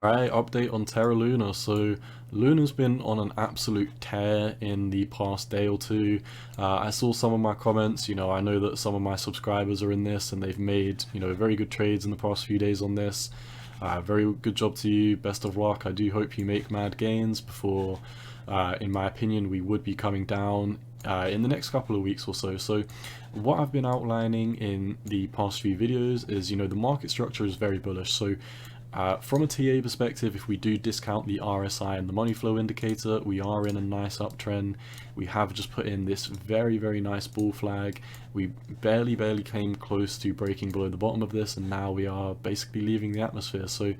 Right, update on Terra Luna. So Luna's been on an absolute tear in the past day or two. I saw some of my comments, I know that some of my subscribers are in this and they've made, very good trades in the past few days on this. Very good job to you, best of luck. I do hope you make mad gains before, in my opinion, we would be coming down in the next couple of weeks or so. So what I've been outlining in the past few videos is, the market structure is very bullish. So from a TA perspective, if we do discount the RSI and the money flow indicator, we are in a nice uptrend. We have just put in this very, very nice bull flag. We barely came close to breaking below the bottom of this, and now we are basically leaving the atmosphere. So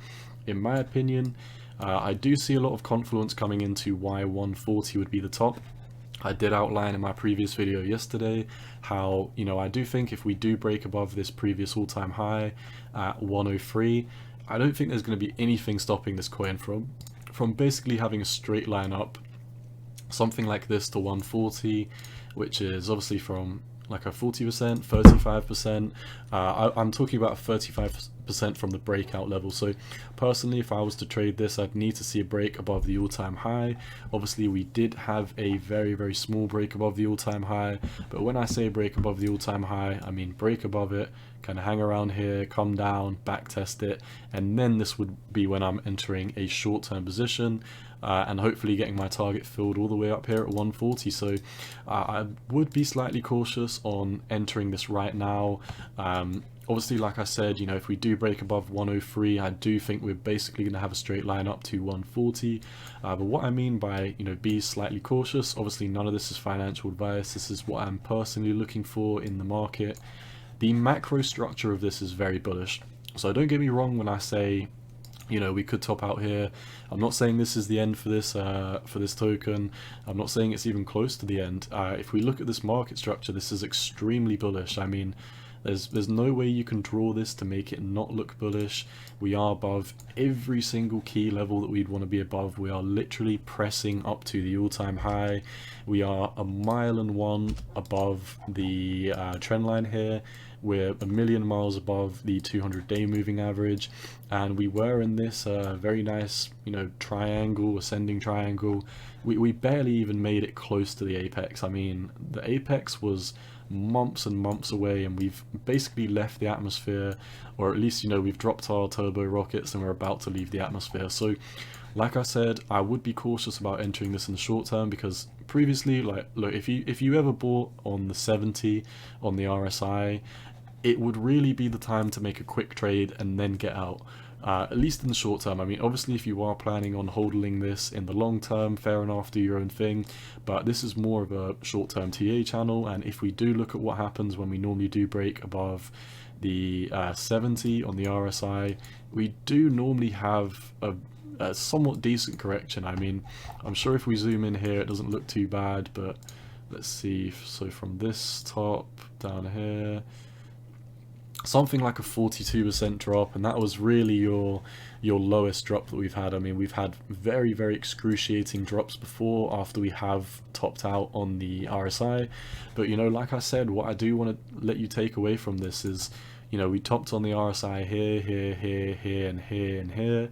in my opinion, I do see a lot of confluence coming into why 140 would be the top. I did outline in my previous video yesterday how, I do think if we do break above this previous all-time high at 103, I don't think there's going to be anything stopping this coin from basically having a straight line up, something like this to 140, which is obviously from like a 40%, 35%. I'm talking about 35% from the breakout level. So personally, if I was to trade this, I'd need to see a break above the all-time high. Obviously, we did have a very, very small break above the all-time high. But when I say break above the all-time high, I mean break above it, kind of hang around here, come down, back test it, and then this would be when I'm entering a short-term position. And hopefully getting my target filled all the way up here at 140. So I would be slightly cautious on entering this right now. Obviously, like I said, if we do break above 103, I do think we're basically going to have a straight line up to 140. But what I mean by, be slightly cautious, obviously none of this is financial advice. This is what I'm personally looking for in the market. The macro structure of this is very bullish. So don't get me wrong when I say, we could top out here. I'm not saying this is the end for this token. I'm not saying it's even close to the end. If we look at this market structure, this is extremely bullish. I mean, there's no way you can draw this to make it not look bullish. We are above every single key level that we'd want to be above. We are literally pressing up to the all-time high. We are 1.1 miles above the trend line here. We're 1,000,000 miles above the 200-day moving average, and we were in this very nice, triangle, ascending triangle. We barely even made it close to the apex. I mean, the apex was months and months away, and we've basically left the atmosphere, or at least, we've dropped our turbo rockets and we're about to leave the atmosphere. So like I said, I would be cautious about entering this in the short term, because previously, like, look, if you ever bought on the 70 on the RSI, it would really be the time to make a quick trade and then get out. At least in the short term. I mean, obviously if you are planning on holding this in the long term, fair enough, do your own thing, but this is more of a short-term TA channel. And if we do look at what happens when we normally do break above the 70 on the RSI, we do normally have a somewhat decent correction. I mean, I'm sure if we zoom in here, it doesn't look too bad, but let's see. So from this top down here, something like a 42% drop, and that was really your lowest drop that we've had. I mean, we've had very, very excruciating drops before after we have topped out on the RSI. But like I said, what I do want to let you take away from this is, we topped on the RSI here, and here, and here.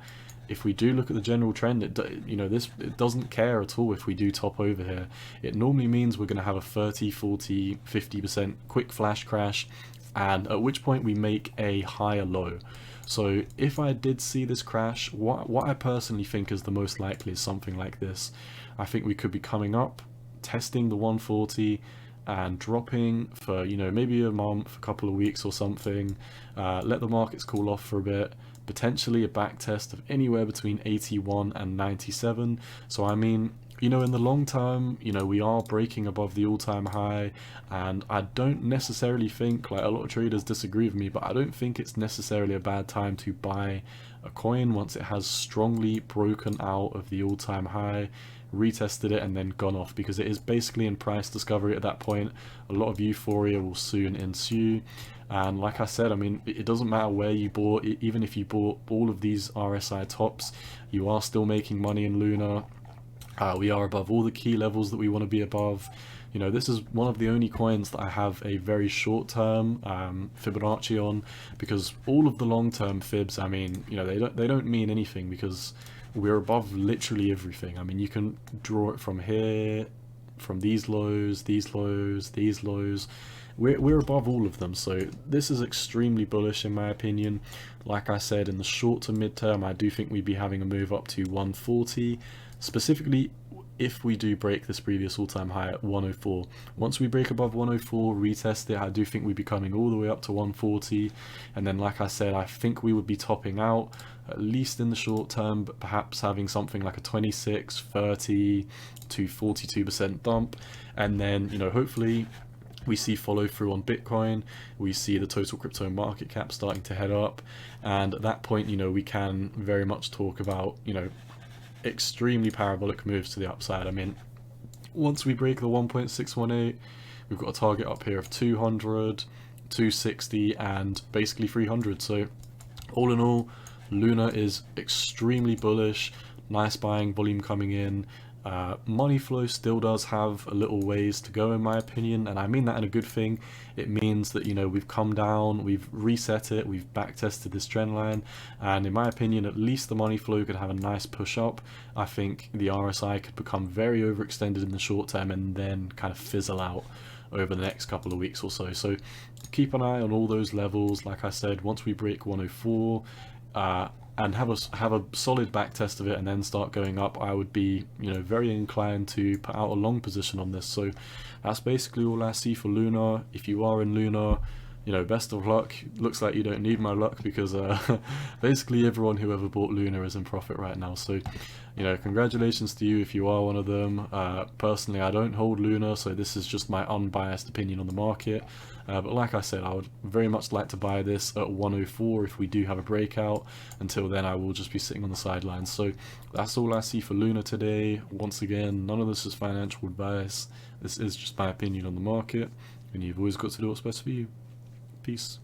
If we do look at the general trend, it doesn't care at all if we do top over here. It normally means we're going to have a 30, 40, 50% quick flash crash, and at which point we make a higher low. So if I did see this crash, what I personally think is the most likely is something like this. I think we could be coming up, testing the 140, and dropping for, maybe a month, a couple of weeks or something, let the markets cool off for a bit, potentially a back test of anywhere between 81 and 97. So I mean, in the long term, we are breaking above the all-time high, and I don't necessarily think, like, a lot of traders disagree with me, but I don't think it's necessarily a bad time to buy a coin once it has strongly broken out of the all-time high, retested it, and then gone off, because it is basically in price discovery at that point. A lot of euphoria will soon ensue. And like I said, I mean, it doesn't matter where you bought, even if you bought all of these RSI tops, you are still making money in Luna. We are above all the key levels that we want to be above. You know, this is one of the only coins that I have a very short term Fibonacci on, because all of the long term fibs, I mean, you know, they don't mean anything because we're above literally everything. I mean, you can draw it from here, from these lows, these lows, these lows. We're above all of them, so this is extremely bullish in my opinion. Like I said, in the short to mid term, I do think we'd be having a move up to 140, specifically if we do break this previous all-time high at 104. Once we break above 104, retest it, I do think we'd be coming all the way up to 140, and then like I said, I think we would be topping out at least in the short term, but perhaps having something like a 26, 30 to 42% dump, and then, you know, hopefully we see follow through on Bitcoin, we see the total crypto market cap starting to head up, and at that point, you know, we can very much talk about, you know, extremely parabolic moves to the upside. I mean, once we break the 1.618, we've got a target up here of 200, 260, and basically 300. So all in all, Luna is extremely bullish, nice buying volume coming in. Money flow still does have a little ways to go in my opinion, and I mean that in a good thing. It means that, you know, we've come down, we've reset it, we've back tested this trend line, and in my opinion, at least the money flow could have a nice push up. I think the RSI could become very overextended in the short term and then kind of fizzle out over the next couple of weeks or so. So keep an eye on all those levels. Like I said, once we break 104, and have a solid back test of it and then start going up, I would be, you know, very inclined to put out a long position on this. So that's basically all I see for Luna. If you are in Luna, you know, best of luck. Looks like you don't need my luck because basically everyone who ever bought Luna is in profit right now. So, you know, congratulations to you if you are one of them. Personally, I don't hold Luna, so this is just my unbiased opinion on the market. But like I said, I would very much like to buy this at 104 if we do have a breakout. Until then, I will just be sitting on the sidelines. So that's all I see for Luna today. Once again, none of this is financial advice. This is just my opinion on the market, and you've always got to do what's best for you. Peace.